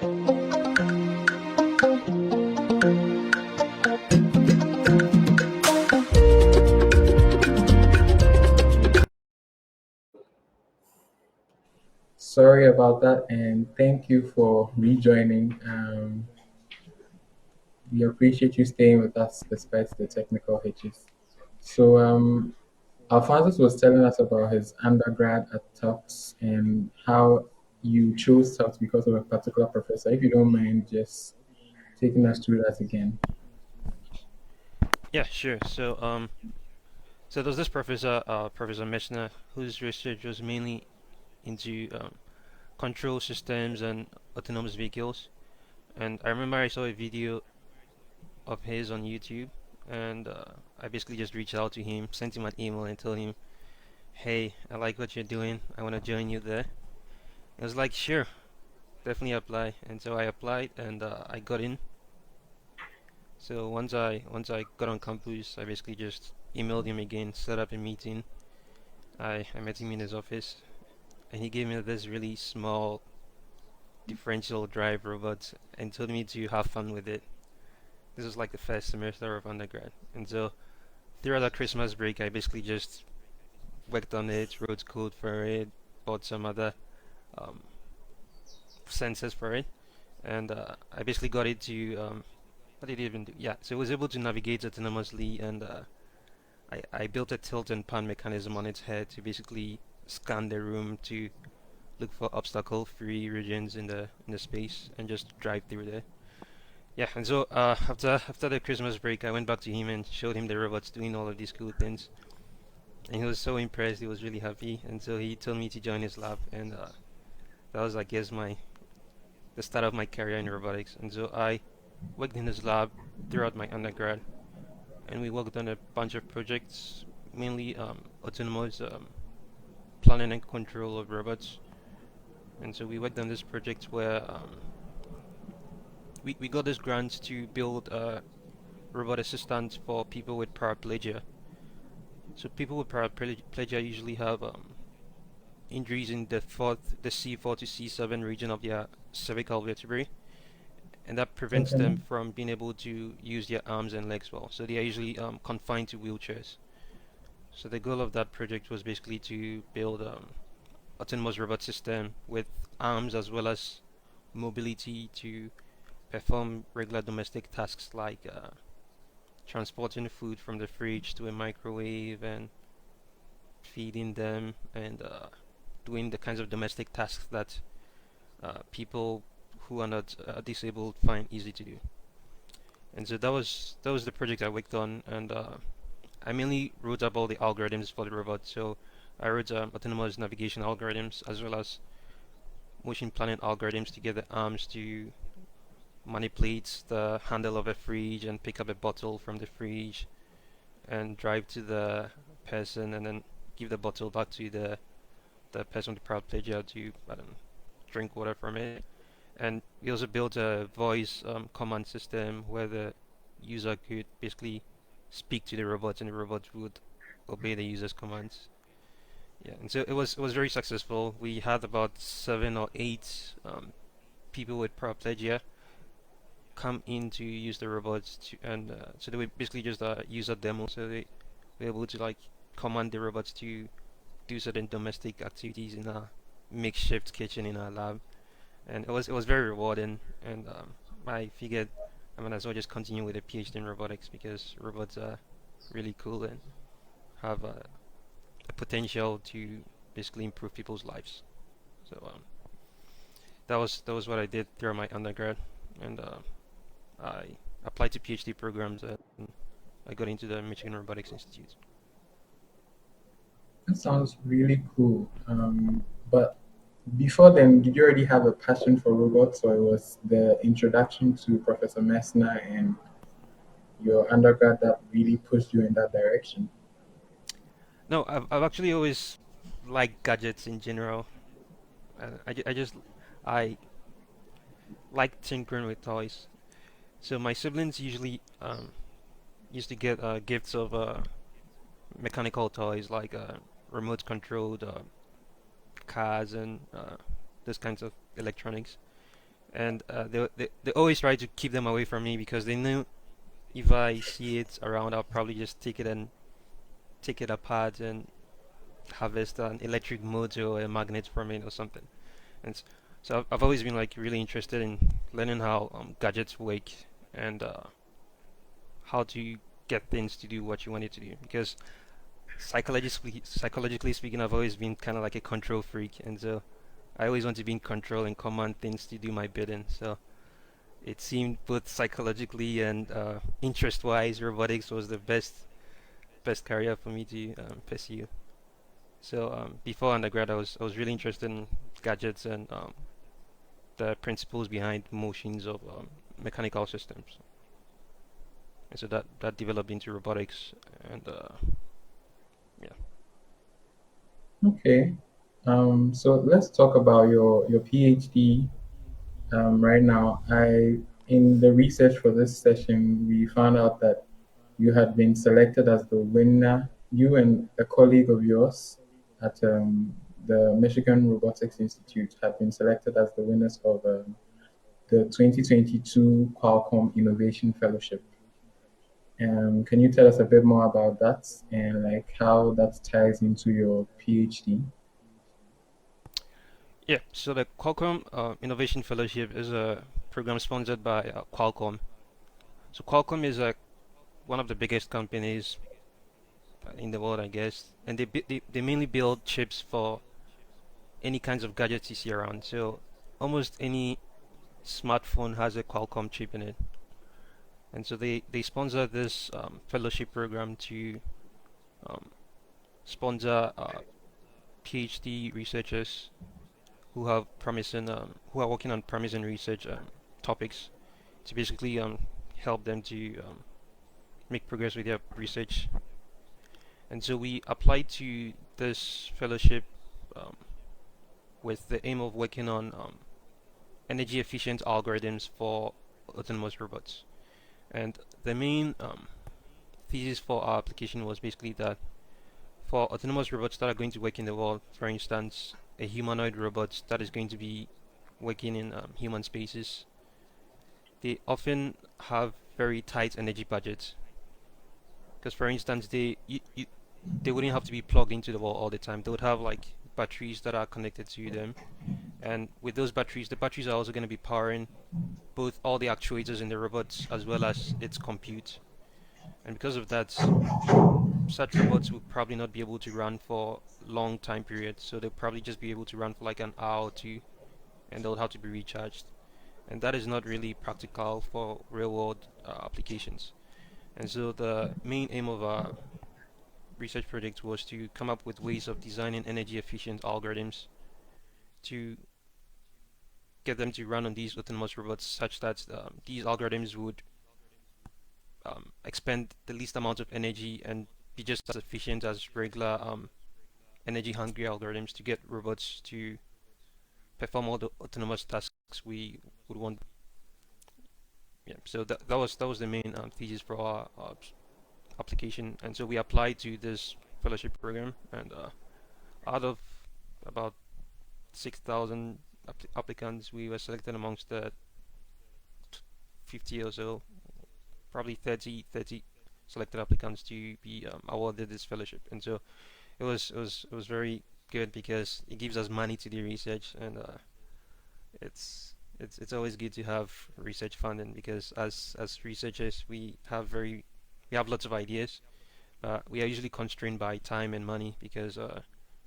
Sorry about that, and thank you for rejoining. We appreciate you staying with us despite the technical hitches. So, Alphonsus was telling us about his undergrad at Tufts and how you chose Tufts because of a particular professor. If you don't mind just taking us through that again. Yeah, sure. So there's this professor, Professor Messner, whose research was mainly into control systems and autonomous vehicles. And I remember I saw a video of his on YouTube, and I basically just reached out to him, sent him an email, and told him, "Hey, I like what you're doing. I want to join you there." He was like, "Sure, definitely apply." And so I applied, and I got in. So once I got on campus, I basically just emailed him again, set up a meeting. I met him in his office, and he gave me this really small differential drive robot and told me to have fun with it. This was like the first semester of undergrad, and so throughout that Christmas break, I basically just worked on it, wrote code for it, bought some other um, sensors for it, and I basically got it to what did it even do? Yeah, so it was able to navigate autonomously, and I built a tilt and pan mechanism on its head to basically scan the room to look for obstacle-free regions in the space and just drive through there. Yeah, and so after the Christmas break, I went back to him and showed him the robots doing all of these cool things, and he was so impressed. He was really happy, and so he told me to join his lab, and that was, I guess, my the start of my career in robotics. And so I worked in his lab throughout my undergrad, and we worked on a bunch of projects, mainly autonomous planning and control of robots. And so we worked on this project where we got this grant to build a robot assistant for people with paraplegia. So people with paraplegia usually have injuries in the C4 to C7 region of their cervical vertebrae, and that prevents Okay. them from being able to use their arms and legs well. So they are usually confined to wheelchairs. So the goal of that project was basically to build autonomous robot system with arms as well as mobility to perform regular domestic tasks like transporting food from the fridge to a microwave and feeding them and doing the kinds of domestic tasks that people who are not disabled find easy to do. And so that was the project I worked on, and I mainly wrote up all the algorithms for the robot. So I wrote autonomous navigation algorithms as well as motion planning algorithms to get the arms to manipulate the handle of a fridge and pick up a bottle from the fridge and drive to the person and then give the bottle back to the person with the paraplegia to, I don't know, drink water from it. And we also built a voice command system where the user could basically speak to the robot and the robot would obey the user's commands. Yeah, and so it was very successful. We had about 7 or 8 people with paraplegia come in to use the robots to, and so they were basically just a user demo. So they were able to like command the robots to do certain domestic activities in a makeshift kitchen in our lab, and it was very rewarding. And I figured I might as well just continue with a PhD in robotics because robots are really cool and have a potential to basically improve people's lives. So that was what I did throughout my undergrad, and I applied to PhD programs and I got into the Michigan Robotics Institute. That sounds really cool. But before then, did you already have a passion for robots, or it was the introduction to Professor Messner and your undergrad that really pushed you in that direction? No, I've actually always liked gadgets in general. I just I like tinkering with toys. So my siblings usually used to get gifts of mechanical toys like remote controlled cars and those kinds of electronics. and they always try to keep them away from me because they knew if I see it around, I'll probably just take it apart and harvest an electric motor or a magnet from it or something. And so I've always been like really interested in learning how gadgets work and how to get things to do what you want it to do. Because psychologically speaking, I've always been kind of like a control freak, and so I always want to be in control and command things to do my bidding. So it seemed both psychologically and interest-wise, robotics was the best career for me to pursue. So before undergrad, I was really interested in gadgets and the principles behind motions of mechanical systems. And so that developed into robotics, and yeah. Okay. So let's talk about your PhD. Right now, in the research for this session, we found out that you had been selected as the winner. You and a colleague of yours at the Michigan Robotics Institute had been selected as the winners of the 2022 Qualcomm Innovation Fellowship. Can you tell us a bit more about that and like how that ties into your PhD? Yeah, so the Qualcomm Innovation Fellowship is a program sponsored by Qualcomm. So Qualcomm is one of the biggest companies in the world, I guess, and they mainly build chips for any kinds of gadgets you see around. So almost any smartphone has a Qualcomm chip in it, and so they sponsor this fellowship program to um, sponsor PhD researchers who are working on promising research topics to basically help them to make progress with their research. And so we applied to this fellowship um, with the aim of working on energy efficient algorithms for autonomous robots. And the main thesis for our application was basically that for autonomous robots that are going to work in the world, for instance, a humanoid robot that is going to be working in human spaces, they often have very tight energy budgets. Because, for instance, they wouldn't have to be plugged into the wall all the time. They would have like batteries that are connected to them, and with those batteries, the batteries are also going to be powering both all the actuators in the robots as well as its compute. And because of that, such robots would probably not be able to run for long time periods. So they'll probably just be able to run for like an hour or two, and they'll have to be recharged. And that is not really practical for real world applications. And so the main aim of our research project was to come up with ways of designing energy efficient algorithms to get them to run on these autonomous robots such that these algorithms would expend the least amount of energy and be just as efficient as regular energy hungry algorithms to get robots to perform all the autonomous tasks we would want. Yeah, so that was the main thesis for our application, and so we applied to this fellowship program, and out of about 6,000 applicants, we were selected amongst the 50 or so, probably 30 selected applicants to be awarded this fellowship. And so it was very good because it gives us money to do research, and it's always good to have research funding because as researchers we have lots of ideas. We are usually constrained by time and money because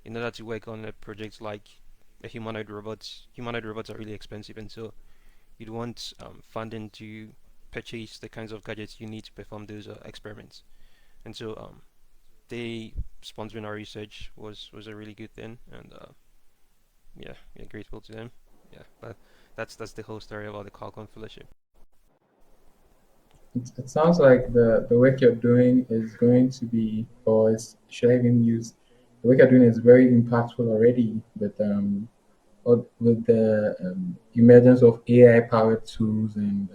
in order to work on a project like a humanoid robots are really expensive, and so you'd want funding to purchase the kinds of gadgets you need to perform those experiments. And so they sponsoring our research was a really good thing, and yeah, we're grateful to them. Yeah, but that's the whole story about the Qualcomm Fellowship. It sounds like the work you're doing is going to be, or is, should I even use, the work you're doing is very impactful already with the emergence of AI-powered tools and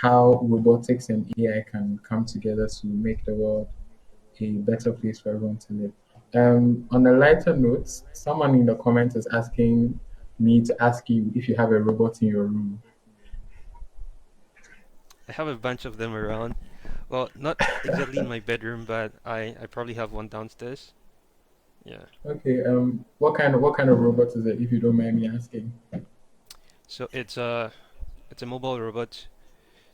how robotics and AI can come together to make the world a better place for everyone to live. On a lighter note, someone in the comments is asking, me to ask you if you have a robot in your room. I have a bunch of them around. Well, not exactly in my bedroom, but I probably have one downstairs. Yeah. Okay. What kind of robot is it, if you don't mind me asking? So it's a mobile robot.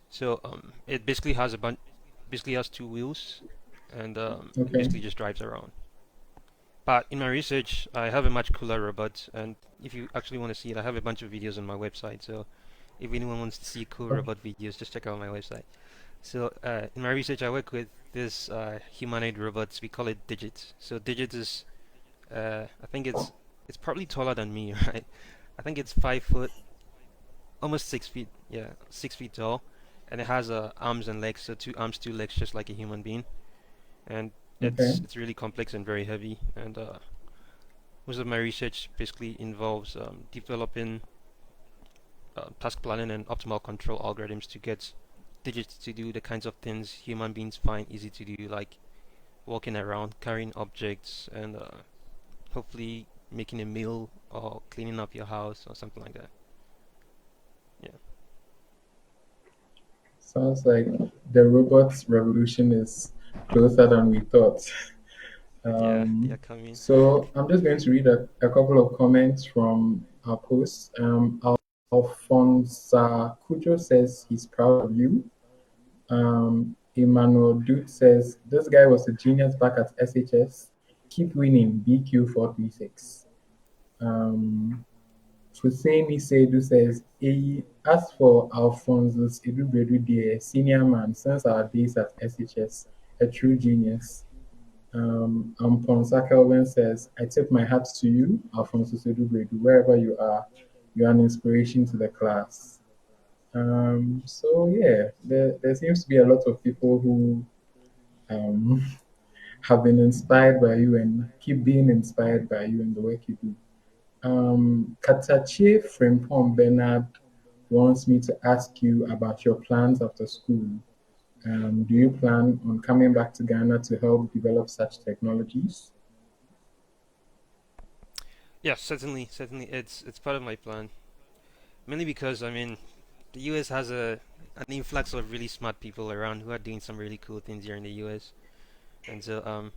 So it basically has a bunch basically has two wheels, and it Okay. basically just drives around. But in my research, I have a much cooler robot, and if you actually want to see it, I have a bunch of videos on my website. So if anyone wants to see cool Okay. robot videos, just check out my website. So in my research, I work with this humanoid robots. We call it Digit. So Digit is, I think it's probably taller than me, right? I think it's 5 foot, almost 6 feet. Yeah, 6 feet tall, and it has arms and legs. So two arms, two legs, just like a human being. And Okay. it's really complex and very heavy. And most of my research basically involves developing task planning and optimal control algorithms to get digits to do the kinds of things human beings find easy to do, like walking around, carrying objects, and hopefully making a meal or cleaning up your house or something like that. Yeah, Sounds like the robots revolution is closer than we thought. yeah, they Um, are coming. so I'm just going to read a couple of comments from our post. Alphonsa Cujo says he's proud of you. Emmanuel Dude says this guy was a genius back at SHS. Keep winning, BQ436. Um, Husseini Seidu says, as for Alphonsus Adu-Bredu, the senior man since our days at SHS, a true genius. Ponsa Kelvin says, I tip my hat to you, Alphonsus Adu-Bredu, wherever you are. You are an inspiration to the class. So yeah, there seems to be a lot of people who um, have been inspired by you and keep being inspired by you and the work you do. Katachi Frimpong Bernard wants me to ask you about your plans after school. Do you plan on coming back to Ghana to help develop such technologies? Yeah, certainly, certainly, it's part of my plan. Mainly because I mean, the U.S. has a an influx of really smart people around who are doing some really cool things here in the U.S. And so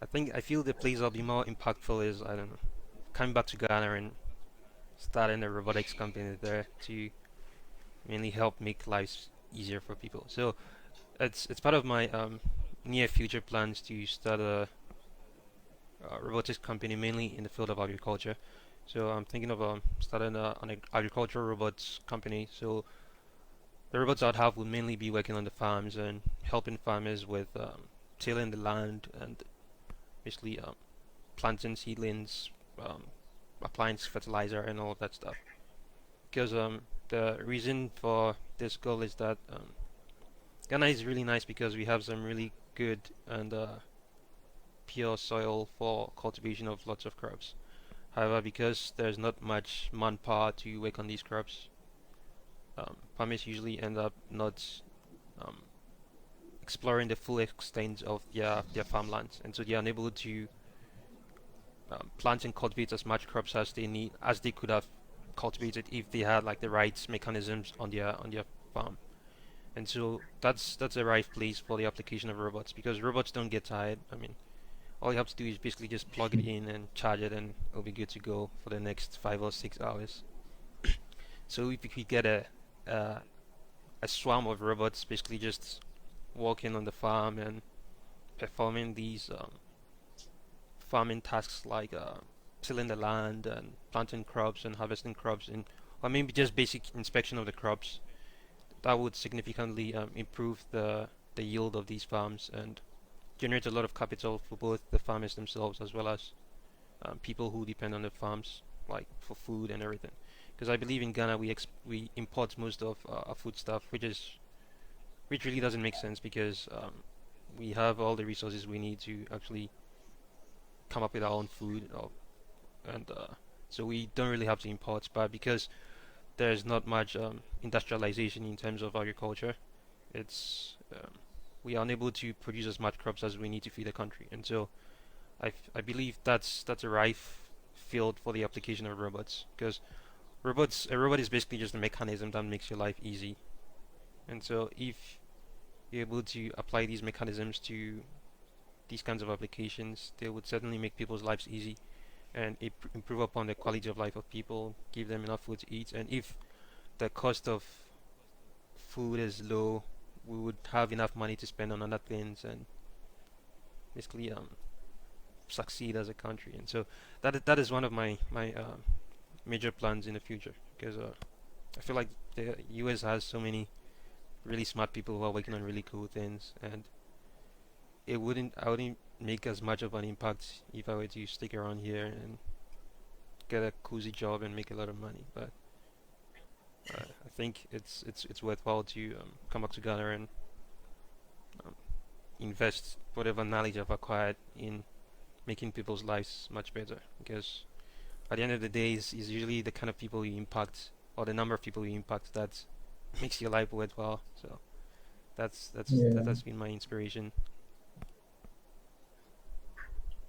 I feel the place I'll be more impactful is I don't know coming back to Ghana and starting a robotics company there to mainly help make lives easier for people. So it's part of my near future plans to start a robotics company mainly in the field of agriculture. So I'm thinking of starting an agricultural robots company. So the robots I'd have would mainly be working on the farms and helping farmers with tilling the land and basically planting seedlings, um, applying fertilizer and all of that stuff. Because the reason for this goal is that Ghana is really nice because we have some really good and pure soil for cultivation of lots of crops. However, because there's not much manpower to work on these crops, farmers usually end up not um, exploring the full extent of their farmlands, and so they are unable to plant and cultivate as much crops as they need as they could have cultivated if they had like the right mechanisms on their farm. And so that's a right place for the application of robots because robots don't get tired. I mean, all you have to do is basically just plug it in and charge it, and it'll be good to go for the next 5 or 6 hours. So if you could get uh, a swarm of robots basically just walking on the farm and performing these farming tasks like tilling the land and planting crops and harvesting crops, and or maybe just basic inspection of the crops, that would significantly improve the yield of these farms and generate a lot of capital for both the farmers themselves as well as people who depend on the farms, like for food and everything. Because I believe in Ghana we import most of our food stuff, which really doesn't make sense because we have all the resources we need to actually come up with our own food, and so we don't really have to import. But because there's not much industrialization in terms of agriculture, it's we are unable to produce as much crops as we need to feed the country, and so I believe that's a rife field for the application of robots, because a robot is basically just a mechanism that makes your life easy. And so if you're able to apply these mechanisms to these kinds of applications, they would certainly make people's lives easy and improve upon the quality of life of people, give them enough food to eat. And if the cost of food is low, we would have enough money to spend on other things and basically succeed as a country. And so that is one of my major plans in the future, because I feel like the US has so many really smart people who are working on really cool things, and I wouldn't make as much of an impact if I were to stick around here and get a cozy job and make a lot of money. But I think it's worthwhile to come back together and um, invest whatever knowledge I've acquired in making people's lives much better. Because at the end of the day, is usually the kind of people you impact or the number of people you impact that makes your life worthwhile. So Yeah. that's been my inspiration.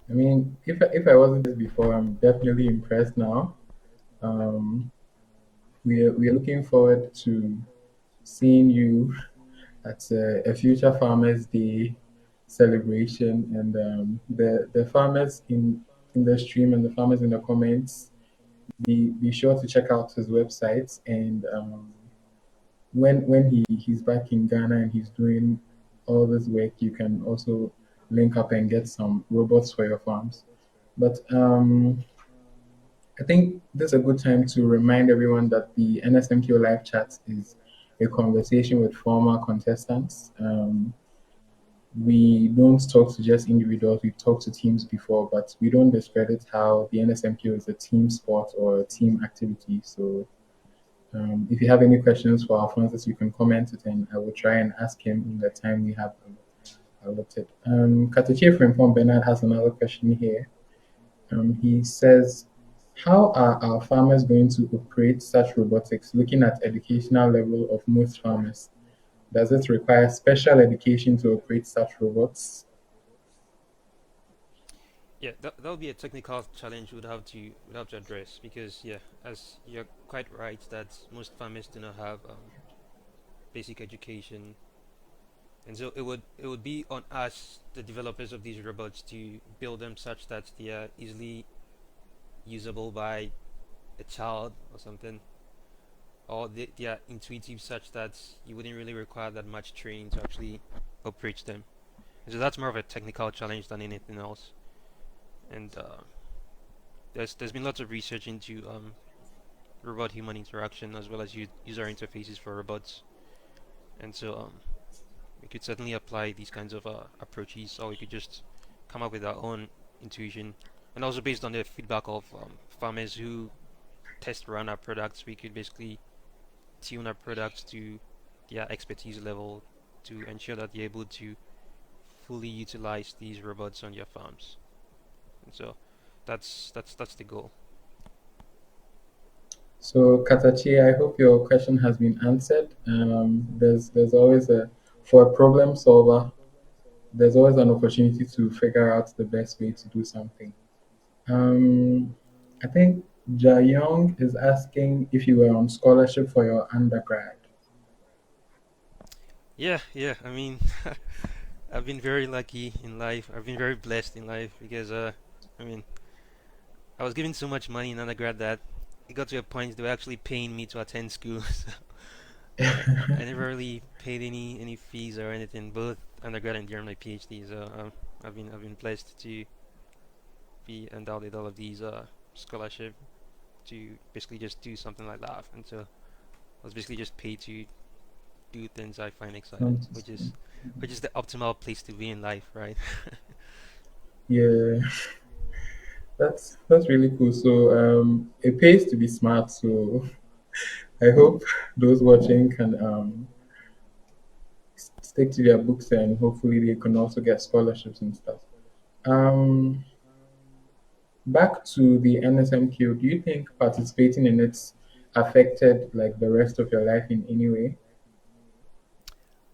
I mean, if I wasn't this before, I'm definitely impressed now. Um, we're looking forward to seeing you at a future Farmers Day celebration, and the farmers in the stream and the farmers in the comments. Be sure to check out his website, and when he's back in Ghana and he's doing all this work, you can also link up and get some robots for your farms. But I think this is a good time to remind everyone that the NSMQ live chat is a conversation with former contestants. We don't talk to just individuals, we talk to teams before, but we don't discredit how the NSMQ is a team sport or a team activity. So if you have any questions for Alphonsus, you can comment it and I will try and ask him in the time we have allotted. Katachi from Bernard has another question here. He says, how are our farmers going to operate such robotics looking at educational level of most farmers? Does it require special education to operate such robots? Yeah, that would be a technical challenge we'd have to address, because yeah, as you're quite right that most farmers do not have basic education, and so it would be on us, the developers of these robots, to build them such that they are easily usable by a child or something, or they are intuitive such that you wouldn't really require that much training to actually operate them. And so that's more of a technical challenge than anything else. And there's been lots of research into robot human interaction as well as user interfaces for robots, and so we could certainly apply these kinds of approaches, or we could just come up with our own intuition, and also based on the feedback of farmers who test run our products, we could basically tune our products to their expertise level to ensure that they're able to fully utilize these robots on their farms. And so that's the goal. So, Katachi, I hope your question has been answered. There's always for a problem solver, there's always an opportunity to figure out the best way to do something. Um, I think Ja Young is asking if you were on scholarship for your undergrad. Yeah. I mean, I've been very lucky in life. I've been very blessed in life because I mean, I was given so much money in undergrad that it got to a point they were actually paying me to attend school. So I never really paid any fees or anything, both undergrad and during my PhD. So I've been blessed to be endowed with all of these scholarship to basically just do something like that. And so I was basically just paid to do things I find exciting, which is the optimal place to be in life, right? Yeah, that's really cool. So it pays to be smart. So I hope those watching can stick to their books and hopefully they can also get scholarships and stuff. Um, Back to the NSMQ, do you think participating in it affected like the rest of your life in any way?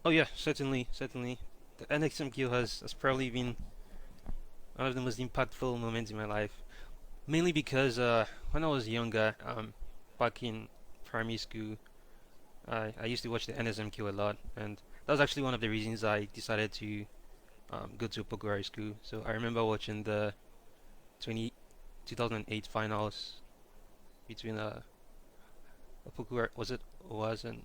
Oh yeah, certainly. The NXMQ has probably been one of the most impactful moments in my life. Mainly because when I was younger, back in primary school, I used to watch the NSMQ a lot, and that was actually one of the reasons I decided to go to Opoku Ware school. So I remember watching the 20, 2008 finals between Opoku Ware, was it was and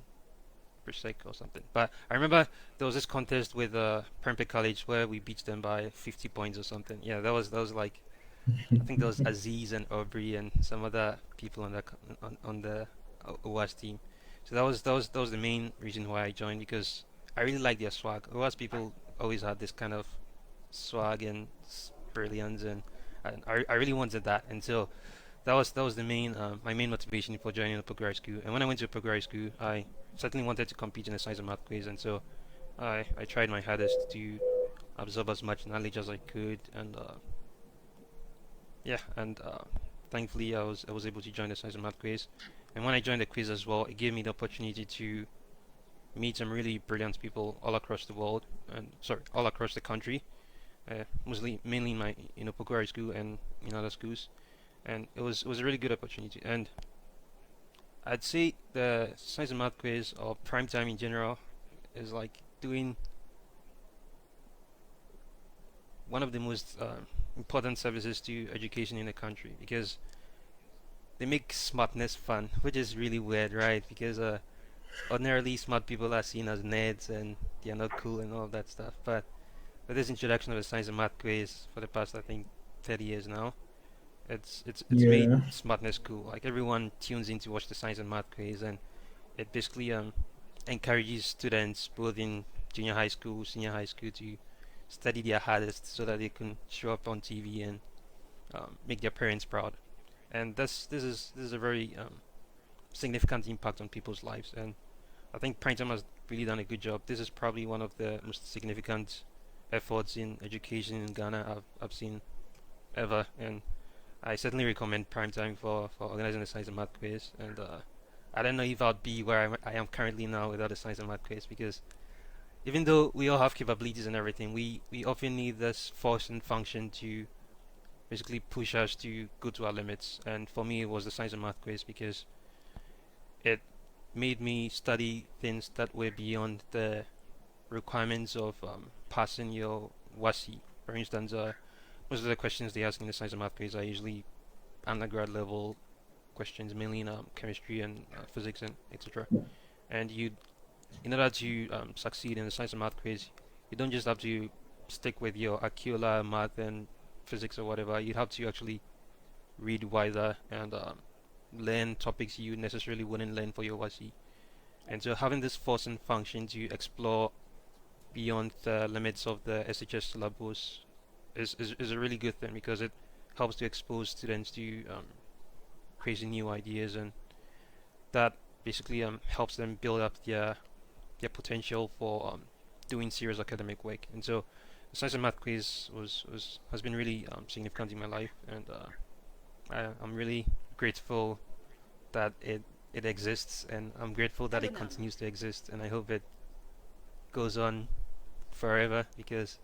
Persec or something. But I remember there was this contest with Prempeh College where we beat them by 50 points or something. Yeah, that was like I think there was Aziz and Aubrey and some other people on the OWAS team. So that was the main reason why I joined because I really like their swag. OWAS people always had this kind of swag and brilliance, and I really wanted that. And so that was the main my main motivation for joining the Progress School. And when I went to Progress School, I certainly wanted to compete in the science and math quiz, and so I tried my hardest to absorb as much knowledge as I could, and yeah, and thankfully I was able to join the science and math quiz. And when I joined the quiz as well, it gave me the opportunity to meet some really brilliant people all across the world, and sorry, all across the country. Mostly, mainly in my Pogwari school and in other schools, and it was a really good opportunity. And I'd say the science and math quiz or prime time in general is like doing one of the most important services to education in the country because they make smartness fun, which is really weird, right? Because ordinarily smart people are seen as nerds and they're not cool and all of that stuff. But with this introduction of the science and math quiz for the past, I think, 30 years now, it's made Yeah. smartness cool. Like everyone tunes in to watch the science and math quiz, and it basically encourages students both in junior high school, senior high school to study their hardest so that they can show up on TV and make their parents proud. And this is a very significant impact on people's lives. And I think Primetime has really done a good job. This is probably one of the most significant efforts in education in Ghana I've seen ever. And I certainly recommend Primetime for organizing the science and math quiz. And I don't know if I'd be where I am currently now without the science and math quiz because even though we all have capabilities and everything, we often need this force and function to basically push us to go to our limits. And for me, it was the science and math quiz because it made me study things that were beyond the requirements of passing your WASI. For instance, most of the questions they ask in the science and math quiz are usually undergrad level questions, mainly in chemistry and physics and etc. And in order to succeed in the science and math quiz, you don't just have to stick with your Aquila math and physics or whatever. You have to actually read wider and learn topics you necessarily wouldn't learn for your WASI. And so having this force and function to explore beyond the limits of the SHS syllabus is a really good thing because it helps to expose students to crazy new ideas, and that basically helps them build up their potential for doing serious academic work. And so the science and math quiz has been really significant in my life, and I'm really grateful that it exists, and I'm grateful that it continues to exist, and I hope it goes on forever because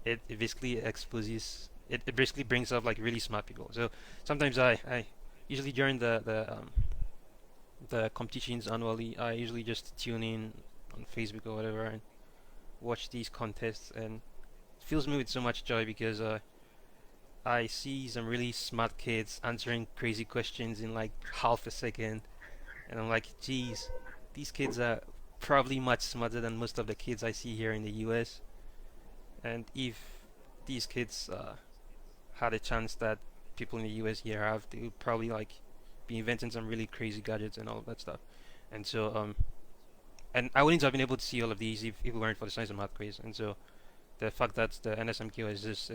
it basically exposes it basically brings up like really smart people. So sometimes I usually during the competitions annually I usually just tune in on Facebook or whatever and watch these contests, and it fills me with so much joy because I see some really smart kids answering crazy questions in like half a second, and I'm like, geez, these kids are probably much smarter than most of the kids I see here in the US. And if these kids had a chance that people in the US here have, they would probably like be inventing some really crazy gadgets and all of that stuff. And so and I wouldn't have been able to see all of these if it weren't for the science and math quiz. And so the fact that the NSMQ exists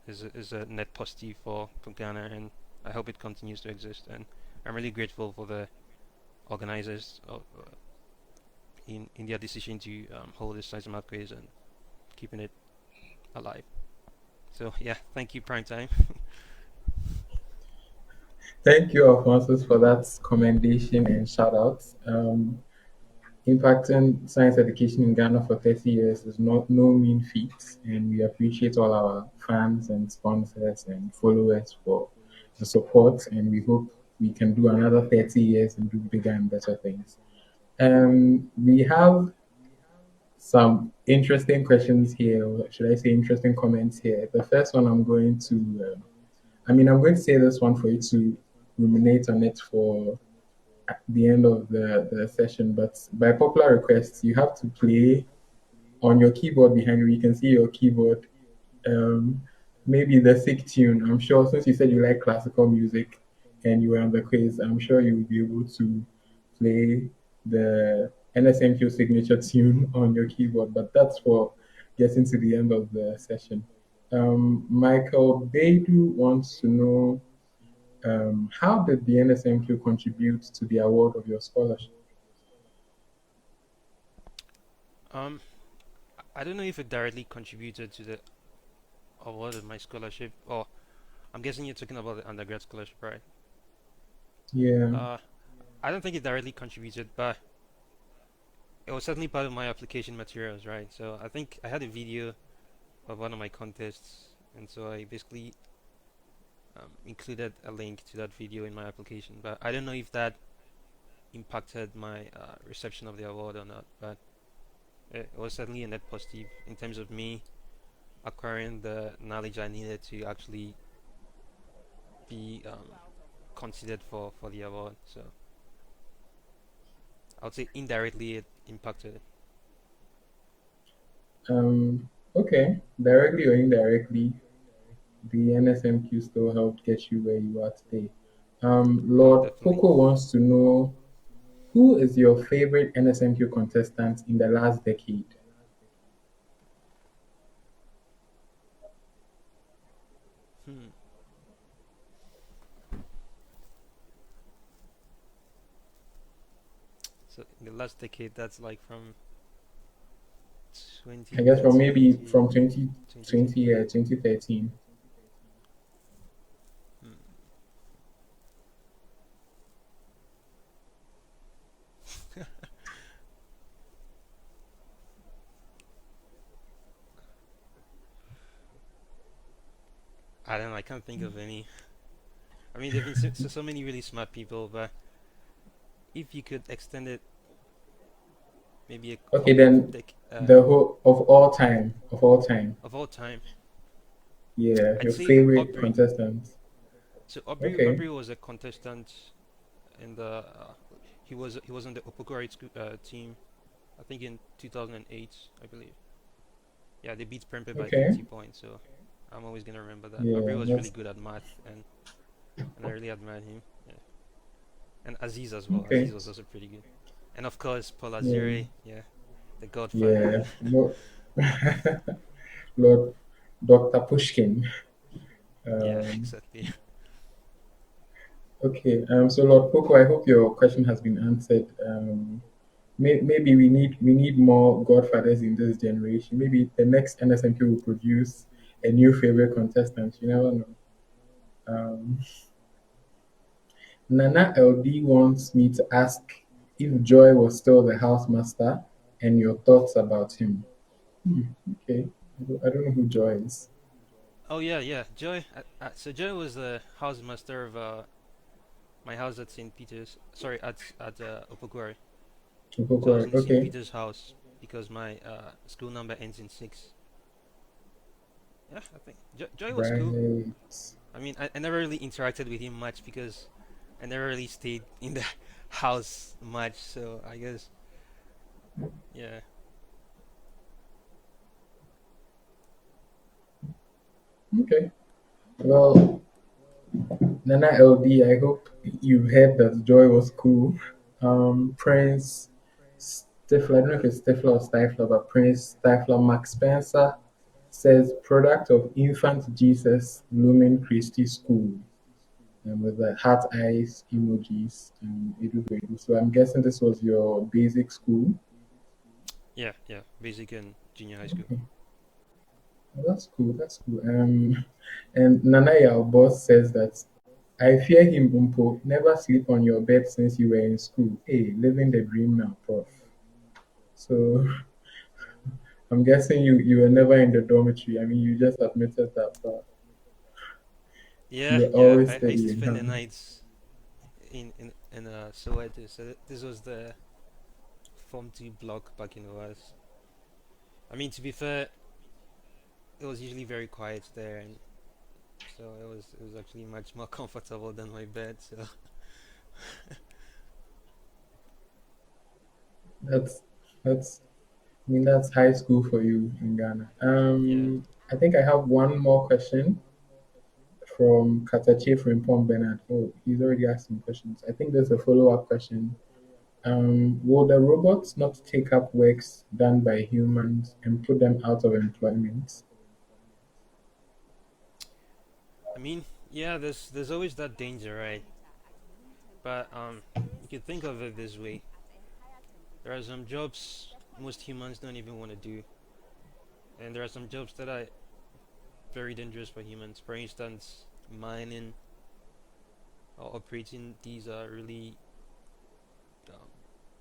is a net positive for Ghana, and I hope it continues to exist. And I'm really grateful for the organizers in their decision to hold this science and math quiz and keeping it alive. So yeah, thank you, Prime Time. Thank you, Alphonsus, for that commendation and shout out. Impacting science education in Ghana for 30 years is not no mean feat, and we appreciate all our fans and sponsors and followers for the support, and we hope we can do another 30 years and do bigger and better things. We have some interesting questions here, or should I say interesting comments here. The first one I'm going to, I'm going to say this one for you to ruminate on it for at the end of the session, but by popular request, you have to play on your keyboard behind you. You can see your keyboard, um, maybe the sick tune. I'm sure since you said you like classical music and you were on the quiz, I'm sure you will be able to play the NSMQ signature tune on your keyboard. But that's for getting to the end of the session. Michael Bedu wants to know, how did the NSMQ contribute to the award of your scholarship? Um, I don't know if it directly contributed to the award of my scholarship. Oh, I'm guessing you're talking about the undergrad scholarship, right? Yeah. Uh, I don't think it directly contributed, but it was certainly part of my application materials, right? So I think I had a video of one of my contests, and so I basically included a link to that video in my application. But I don't know if that impacted my reception of the award or not. But it was certainly a net positive in terms of me acquiring the knowledge I needed to actually be considered for the award. So I would say indirectly it impacted it. Okay, directly or indirectly, the NSMQ still helped get you where you are today. Oh, Lord definitely. Poco wants to know, who is your favorite NSMQ contestant in the last decade? Hmm. So in the last decade, that's like from I guess from 2013 maybe to from 2020, 2020. 2013. Hmm. I don't know. I can't think of any. I mean, there've been so many really smart people, but if you could extend it maybe a Okay, couple of then the whole of all time, of all time, yeah, I'd your say favorite Aubrey. contestant. So Okay, Aubrey was a contestant in the he was on the Opoku Ware team. I think in 2008, I believe. Yeah, they beat Prempeh by okay, 50 points. So I'm always gonna remember that. Aubrey yeah, was really that's good at math, and I really admired him. Yeah. And Aziz as well. okay, Aziz was also pretty good. And of course, Paul yeah, Azire, yeah, the Godfather. yeah. Lord Dr. Pushkin. Yeah, Um, exactly. okay, so Lord Poco, I hope your question has been answered. Maybe we need more godfathers in this generation. Maybe the next NSMP will produce a new favorite contestant. You never know. Um, Nana LD wants me to ask if Joy was still the housemaster and your thoughts about him. Hmm, okay, I don't know who Joy is. Oh yeah, yeah. Joy. So Joy was the housemaster of my house at St. Peter's. Sorry, at Opoku Ware. So I was in the St. Okay, Peter's house because my school number ends in 6. Yeah, I think Joy was cool. right. I mean, I never really interacted with him much because I never really stayed in the house much. So I guess, yeah. Okay. Well, Nana LD, I hope you've heard that Joy was cool. Prince Stifler, I don't know if it's Stifler or Stifler, but Prince Stifler Max Spencer says product of infant Jesus Lumen Christi School, with the heart eyes emojis and Adu-Bredu. So I'm guessing this was your basic school. Yeah, yeah. Basic and junior high school. Okay. Well, that's cool. That's cool. And Nanaya, our boss, says that I fear him, Umpo. Never sleep on your bed since you were in school. Hey, living the dream now, prof. So I'm guessing you were never in the dormitory. I mean, you just admitted that, but Yeah, You're yeah. always I used to studying, spend huh? the nights in Soweto. So this was the Form 2 block back in OS. I mean, to be fair, it was usually very quiet there, and so it was actually much more comfortable than my bed. So That's that's I mean that's high school for you in Ghana. yeah. I think I have one more question from Katache Frimpong Bernard. Oh, he's already asked some questions. I think there's a follow-up question. Will the robots not take up works done by humans and put them out of employment? I mean, yeah. There's always that danger, right? But you could think of it this way: there are some jobs most humans don't even want to do, and there are some jobs that are very dangerous for humans. For instance, mining or operating these are really um,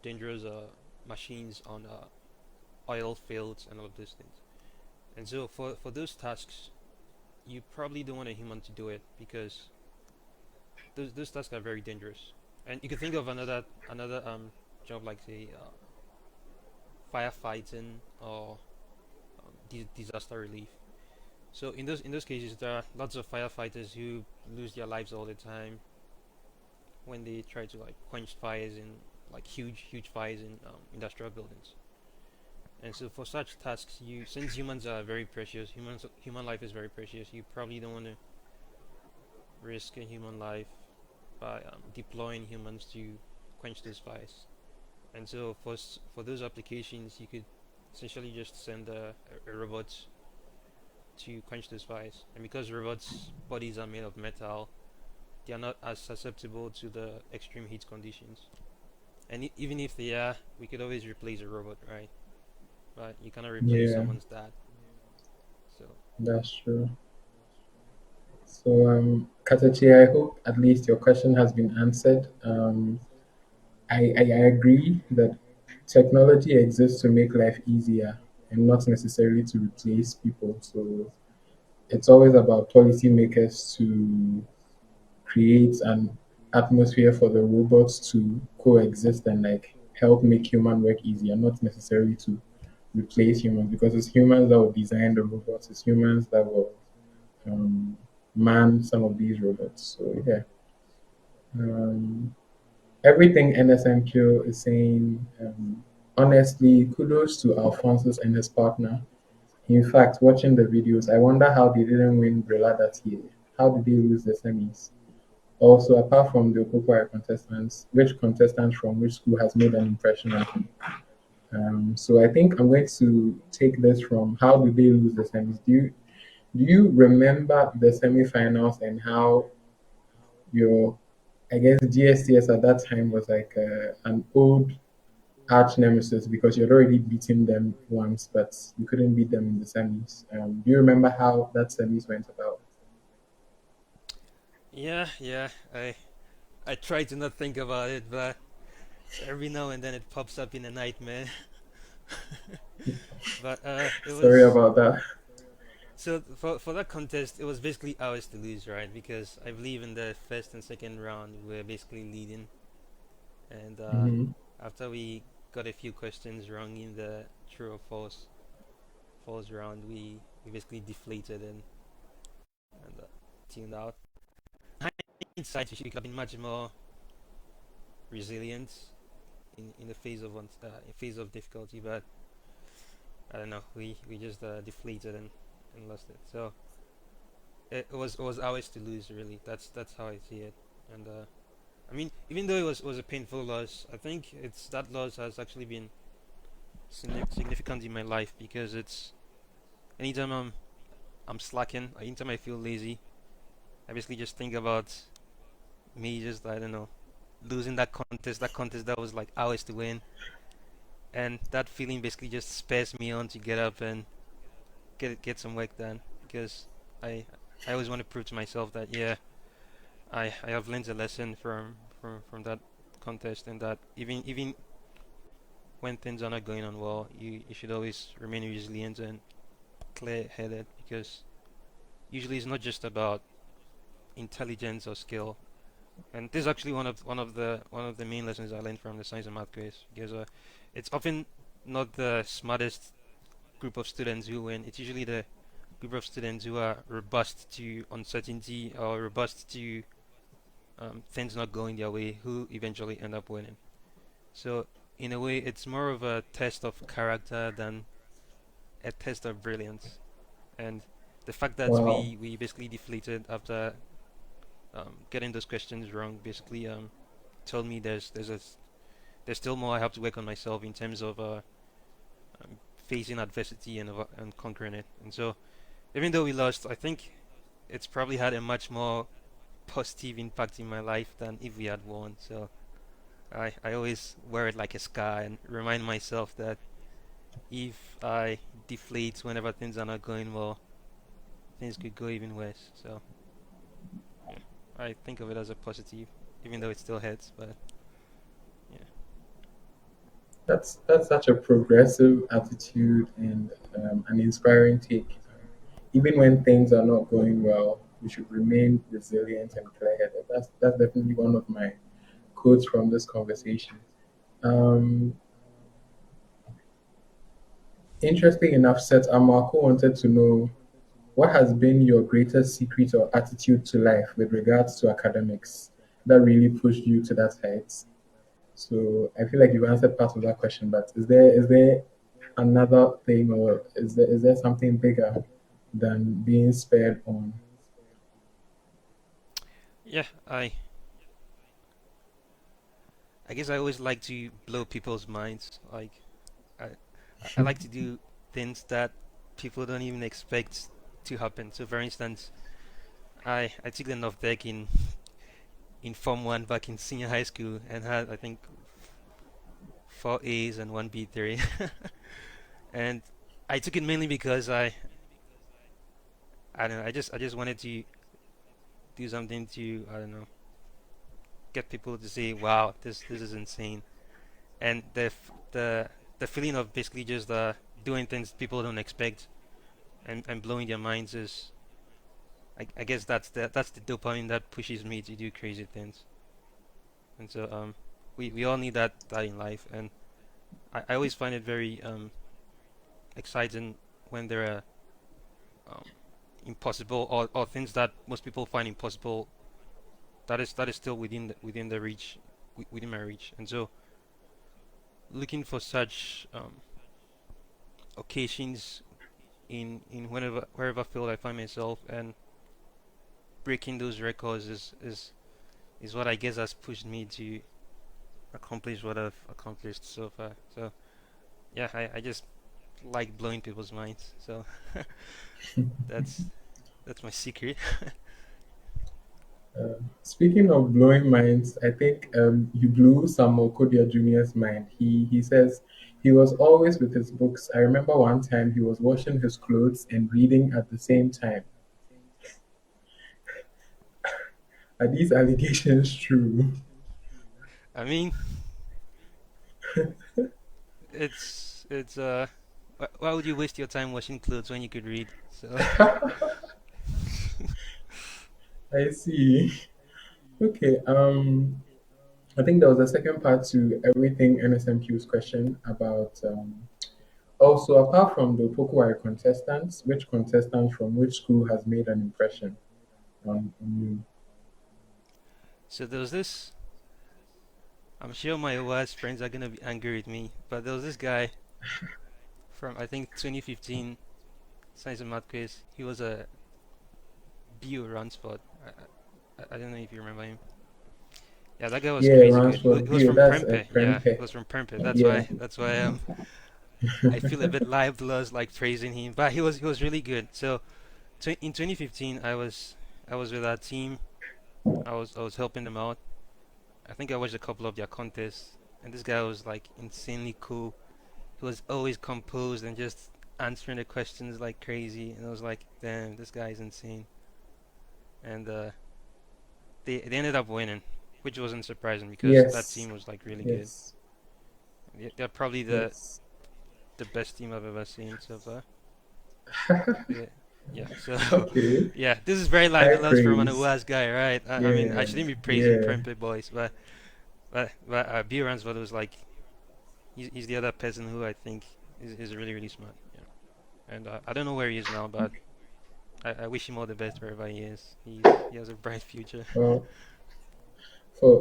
dangerous machines on oil fields and all of these things. And so for those tasks, you probably don't want a human to do it because those tasks are very dangerous. And you can think of another job like say firefighting or disaster relief. So in those cases, there are lots of firefighters who lose their lives all the time when they try to like quench fires in like huge fires in industrial buildings. And so for such tasks, since humans are very precious, human life is very precious. You probably don't want to risk a human life by deploying humans to quench those fires. And so for those applications, you could essentially just send a robot to quench those fires. And because robots' bodies are made of metal, they are not as susceptible to the extreme heat conditions. And even if they are, we could always replace a robot, right? But you cannot replace Yeah, someone's dad. So that's true. So, Katachi, I hope at least your question has been answered. I agree that technology exists to make life easier and not necessarily to replace people. So, it's always about policymakers to create an atmosphere for the robots to coexist and like help make human work easier, not necessarily to replace humans, because it's humans that will design the robots, it's humans that will um, man some of these robots. So yeah, um, everything NSMQ is saying. Honestly, kudos to Alphonsus and his partner. In fact, watching the videos, I wonder how they didn't win Brilla that year. How did they lose the semis? Also, apart from the Opoku Ware contestants, which contestant from which school has made an impression on you? So I think I'm going to take this from how did they lose the semis? Do you remember the semifinals and how your I guess GSTS at that time was like an old arch nemesis because you'd already beaten them once, but you couldn't beat them in the semis. Do you remember how that semis went about? yeah. I try to not think about it, but every now and then it pops up in a nightmare. But it Sorry was about that. so for that contest, it was basically ours to lose, right? Because I believe in the first and second round we were basically leading, and Hmm. after we got a few questions wrong in the true or false round, we basically deflated and tuned out. Hindsight, we should have been much more resilient in the face of difficulty, but I don't know. We just deflated and lost it. So it was ours to lose. Really, that's how I see it. And I mean, even though it was a painful loss, I think it's that loss has actually been significant in my life because it's anytime I'm slacking, anytime I feel lazy, I basically just think about me just I don't know losing that contest that was like ours to win, and that feeling basically just spurs me on to get up and get some work done because I I always want to prove to myself that yeah I have learned a lesson from that contest, and that even when things are not going on well, you should always remain resilient and clear headed because usually it's not just about intelligence or skill. And this is actually one of the main lessons I learned from the science and math quiz, because it's often not the smartest group of students who win. It's usually the group of students who are robust to uncertainty or robust to things not going their way who eventually end up winning. So in a way, it's more of a test of character than a test of brilliance. And the fact that Wow. we basically deflated after getting those questions wrong basically told me there's still more I have to work on myself in terms of facing adversity and conquering it. And so even though we lost, I think it's probably had a much more positive impact in my life than if we had won. So I always wear it like a scar and remind myself that if I deflate whenever things are not going well, things could go even worse. So yeah, I think of it as a positive, even though it still hurts. But yeah, That's such a progressive attitude and an inspiring take. Even when things are not going well, we should remain resilient and clear-headed. That's definitely one of my quotes from this conversation. Um, Interesting enough, Seth Amako wanted to know what has been your greatest secret or attitude to life with regards to academics that really pushed you to that height? So I feel like you've answered part of that question, but is there another thing, or is there something bigger than being spared on? yeah. I guess I always like to blow people's minds. Like I I like to do things that people don't even expect to happen. So for instance, I took the North Deck in Form 1 back in senior high school and had, I think, 4 A's and 1 B3. And I took it mainly because I don't know, I just wanted to do something to, I don't know, get people to say, wow, this is insane. And the feeling of basically just doing things people don't expect and blowing their minds is, I guess that's the dopamine that pushes me to do crazy things. And so we all need that in life. And I always find it very exciting when there are um, impossible or things that most people find impossible that is still within the reach, within my reach. And so looking for such occasions in wherever field I find myself, and breaking those records is what I guess has pushed me to accomplish what I've accomplished so far. So yeah, I just like blowing people's minds. So that's that's my secret. Speaking of blowing minds, I think you blew Sam Okodia Jr.'s mind. He says he was always with his books. I remember one time he was washing his clothes and reading at the same time. Are these allegations true? I mean, it's. Why would you waste your time washing clothes when you could read? So I see. Okay. I think there was a second part to everything NSMQ's question about. Also, apart from the Opoku Ware contestants, which contestant from which school has made an impression on you? so there was this. I'm sure my OS friends are gonna be angry with me, but there was this guy from, I think, 2015 Science and Math quiz. He was a bio Ransford. I don't know if you remember him. Yeah, that guy was Yeah, crazy good. He Ransford was Bio. from That's Prempeh. Yeah, he Prempe. was from Prempeh. That's Yeah. why. That's why I feel a bit libelous like praising him. But he was really good. So in 2015, I was with our team. I was helping them out. I think I watched a couple of their contests, and this guy was like insanely cool. He was always composed and just answering the questions like crazy. And I was like, damn, this guy is insane. And they ended up winning, which wasn't surprising because that Yes. team was like really good. Yes. They're probably the Yes. the best team I've ever seen so far. Yeah. Yeah, so Okay. yeah, this is very High libelous from an praise. OAS guy, right? I mean, I Yeah. shouldn't be praising Yeah. Prempeh boys, but B Ransford was like he's the other person who I think is really really smart. Yeah, and I don't know where he is now, but I wish him all the best wherever he is. He has a bright future. Well,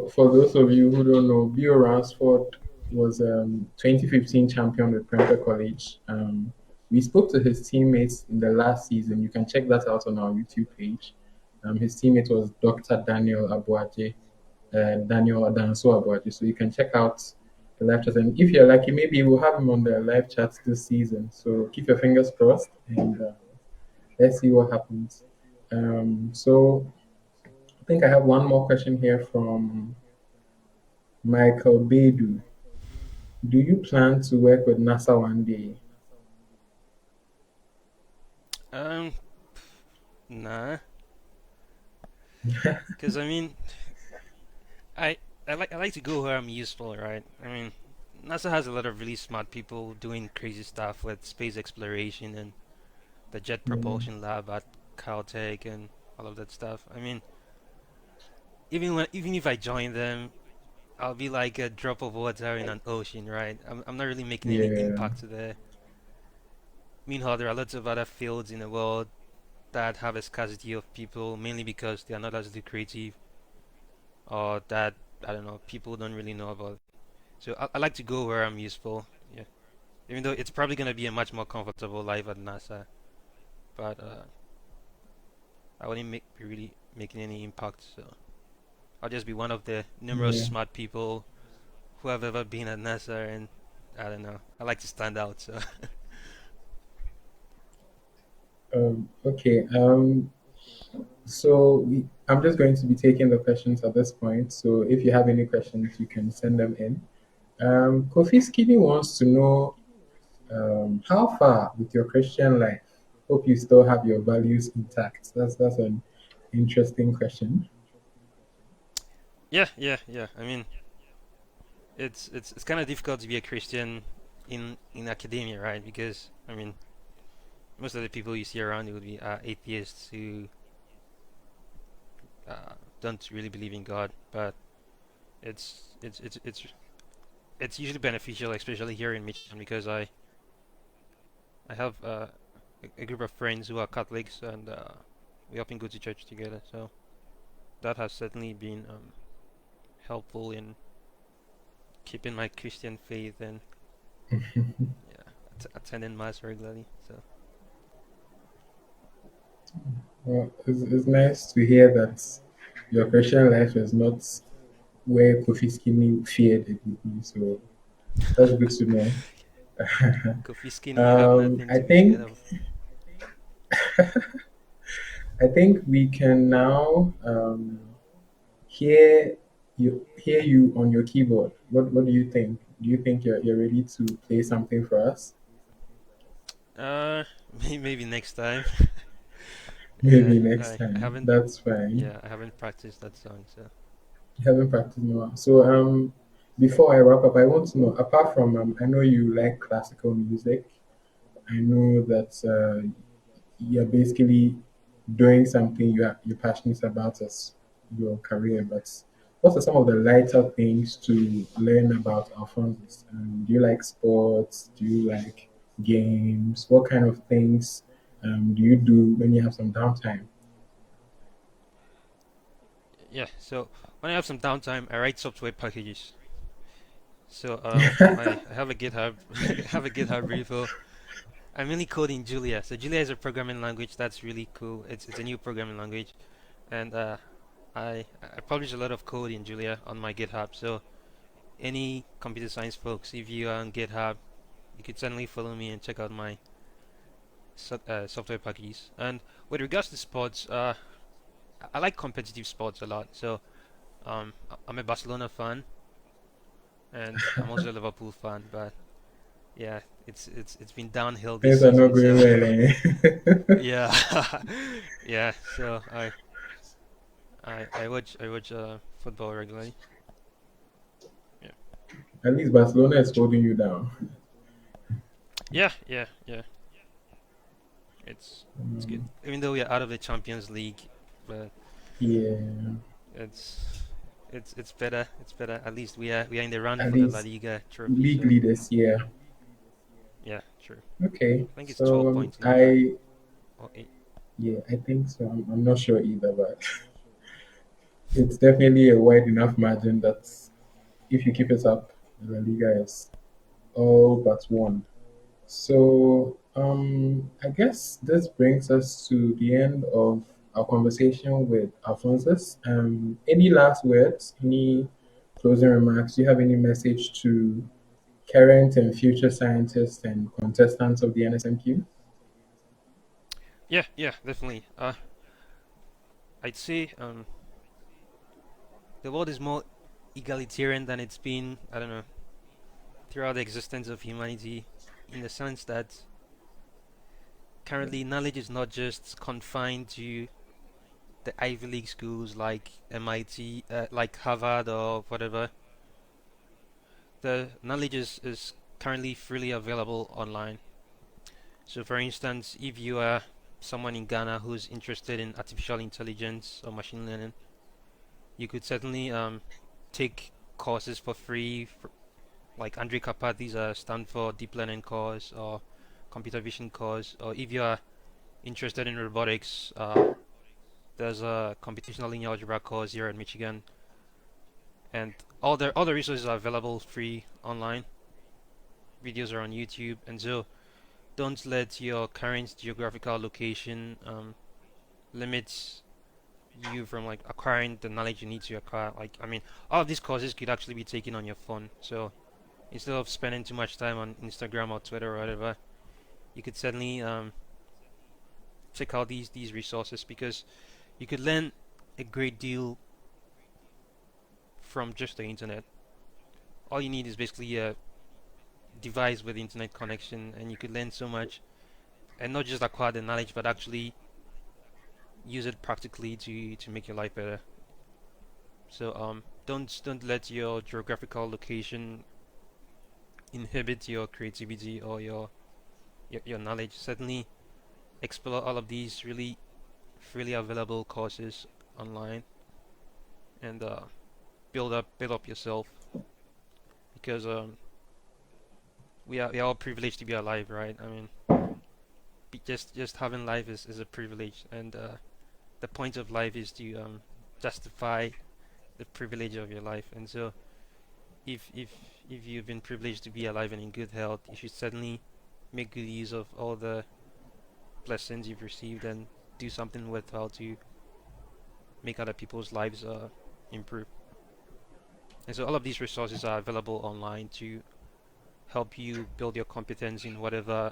for those of you who don't know, Bill Ransford was 2015 champion with Prempeh College. We spoke to his teammates in the last season. You can check that out on our YouTube page. His teammate was Dr. Daniel Abuaje, Daniel Adanso Abuaje. So you can check out the live chat. And if you're lucky, maybe we'll have him on the live chat this season. So keep your fingers crossed and let's see what happens. So I think I have one more question here from Michael Bedu. Do you plan to work with NASA one day? Um, nah, because I mean, I I like to go where I'm useful, right? I mean, NASA has a lot of really smart people doing crazy stuff with space exploration and the Jet Yeah, Propulsion Lab at Caltech and all of that stuff. I mean, even if I join them, I'll be like a drop of water in an ocean, right? I'm not really making any yeah, impact there. Meanwhile, there are lots of other fields in the world that have a scarcity of people, mainly because they are not as lucrative or that I don't know people don't really know about. So I like to go where I'm useful. Yeah, even though it's probably gonna be a much more comfortable life at NASA, but I wouldn't be really making any impact. So I'll just be one of the numerous yeah. smart people who have ever been at NASA, and I don't know. I like to stand out. So Okay. I'm just going to be taking the questions at this point. So if you have any questions, you can send them in. Kofi Skinny wants to know how far with your Christian life. Hope you still have your values intact. That's an interesting question. yeah, yeah, yeah. I mean, it's kind of difficult to be a Christian in academia, right? Because I mean, most of the people you see around would be atheists who don't really believe in God. But it's it's it's it's it's usually beneficial, especially here in Michigan, because I have a group of friends who are Catholics, and we often go to church together. So that has certainly been helpful in keeping my Christian faith and yeah, attending mass regularly. So Well, it's nice to hear that your Christian life is not where Kofi Skinny feared it would be. So that's good to know. Kofi Skinny, you have nothing I to be scared think of. I think we can now hear you on your keyboard. What do you think? Do you think you're ready to play something for us? Uh, maybe next time. Yeah, Maybe next I time. haven't. That's fine. Yeah, I haven't practiced that song, so. You haven't practiced in a while. So before I wrap up, I want to know, apart from I know you like classical music. I know that you're basically doing something you're passionate about as your career, but what are some of the lighter things to learn about Alphonsus? Do you like sports? Do you like games? What kind of things do you do when you have some downtime? Yeah, so when I have some downtime, I write software packages. So I have a GitHub, I have a GitHub repo. I mainly code in Julia. So Julia is a programming language that's really cool. It's a new programming language, and I publish a lot of code in Julia on my GitHub. So any computer science folks, if you are on GitHub, you could certainly follow me and check out my software packages. And with regards to sports, I like competitive sports a lot. So I'm a Barcelona fan, and I'm also a Liverpool fan. But yeah, it's been downhill this Things are not season. going So well, eh? yeah, yeah. So I watch football regularly. Yeah, At least Barcelona is holding you down. yeah, yeah, yeah. It's good. Um, Even though we're out of the Champions League, but yeah, it's it's better. It's better. At least we are in the run at for the La least Liga trophy. league So leaders. Yeah. yeah, true. Okay. I think it's So 12 points now, right? I Or eight. yeah, I think so. I'm not sure either, but it's definitely a wide enough margin that if you keep it up, La Liga is all but one. So I guess this brings us to the end of our conversation with Alphonsus. Any last words? Any closing remarks? Do you have any message to current and future scientists and contestants of the NSMQ? Yeah, yeah, definitely. I'd say the world is more egalitarian than it's been. I don't know throughout the existence of humanity, in the sense that currently knowledge is not just confined to the Ivy League schools like MIT, like Harvard or whatever. The knowledge is currently freely available online. So, for instance, if you are someone in Ghana who's interested in artificial intelligence or machine learning, you could certainly take courses for free, like Andre Kapathi's Stanford deep learning course or computer vision course. Or if you are interested in robotics, there's a computational linear algebra course here at Michigan, and all the resources are available free online. Videos are on YouTube, and so don't let your current geographical location limit you from like acquiring the knowledge you need to acquire. Like, I mean, all of these courses could actually be taken on your phone. So instead of spending too much time on Instagram or Twitter or whatever, you could certainly check out these resources, because you could learn a great deal from just the internet. All you need is basically a device with internet connection, and you could learn so much, and not just acquire the knowledge, but actually use it practically to make your life better. So don't let your geographical location inhibit your creativity or your knowledge. Certainly explore all of these really freely available courses online, and build up yourself, because we are all privileged to be alive, right? I mean, just having life is a privilege, and the point of life is to justify the privilege of your life. And so if if if you've been privileged to be alive and in good health, you should certainly make good use of all the blessings you've received, and do something worthwhile to make other people's lives improve. And so all of these resources are available online to help you build your competence in whatever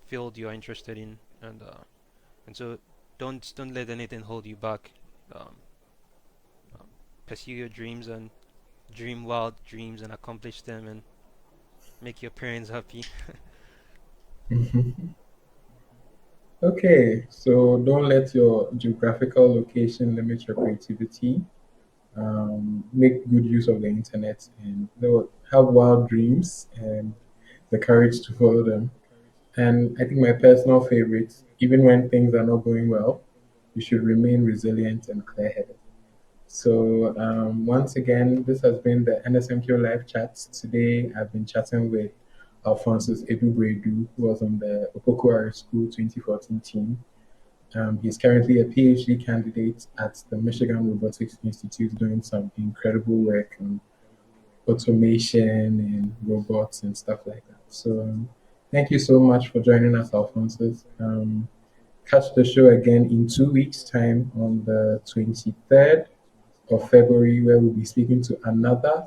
field you're interested in, and so don't let anything hold you back. Um, Pursue your dreams, and dream wild dreams, and accomplish them, and make your parents happy. Okay, so don't let your geographical location limit your creativity. Make good use of the internet and have wild dreams and the courage to follow them. And I think my personal favorite, even when things are not going well, you should remain resilient and clear headed. So, once again, this has been the NSMQ live chat. Today, I've been chatting with Alphonsus Adu-Bredu, who was on the Opoku Ware School 2014 team. He's currently a PhD candidate at the Michigan Robotics Institute doing some incredible work on automation and robots and stuff like that. So, thank you so much for joining us, Alphonsus. Catch the show again in 2 weeks' time on the 23rd of February, where we'll be speaking to another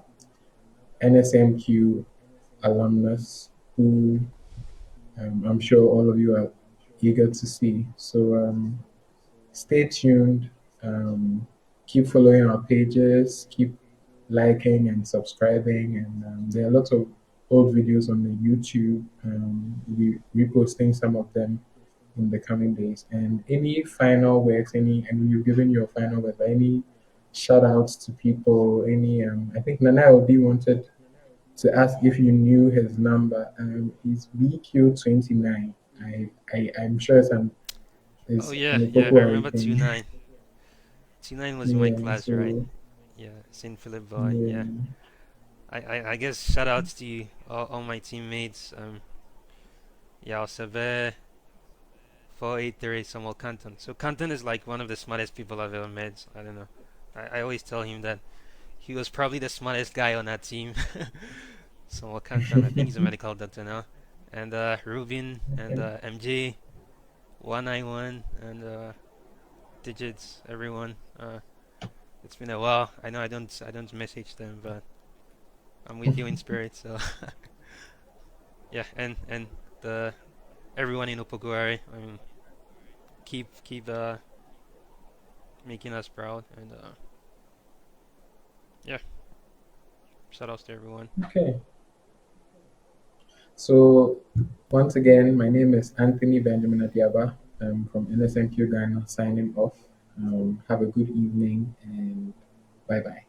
NSMQ alumnus who I'm sure all of you are eager to see. So stay tuned. Um, Keep following our pages. Keep liking and subscribing. And there are lots of old videos on the YouTube. We reposting some of them in the coming days. And any final words, and you've given your final words, but any shout outs to people, I think Nana Obi wanted to ask if you knew his number. He's BQ29. I'm sure Oh it's yeah, an yeah. Opoku I Ware remember thing. 29. 29 was in my Yeah, class, right? so Yeah, Saint Philip boy. yeah, Yeah. I guess shout outs to you, all my teammates. Yeah, Sebe, 483, Samuel Canton. So Canton is like one of the smartest people I've ever met. So I don't know. I always tell him that he was probably the smartest guy on that team. Samuel Canton, I think he's a medical doctor now. And Rubin and okay. MJ, 191, and Digits, everyone. It's been a while. I know I don't message them, but I'm with you in spirit. So yeah, and the everyone in Opoku Ware, I mean, keep making us proud, and yeah, shout outs to everyone. Okay. So once again, my name is Anthony Benjamin Adiaba. I'm from NSMQ Ghana, signing off. Have a good evening and bye bye.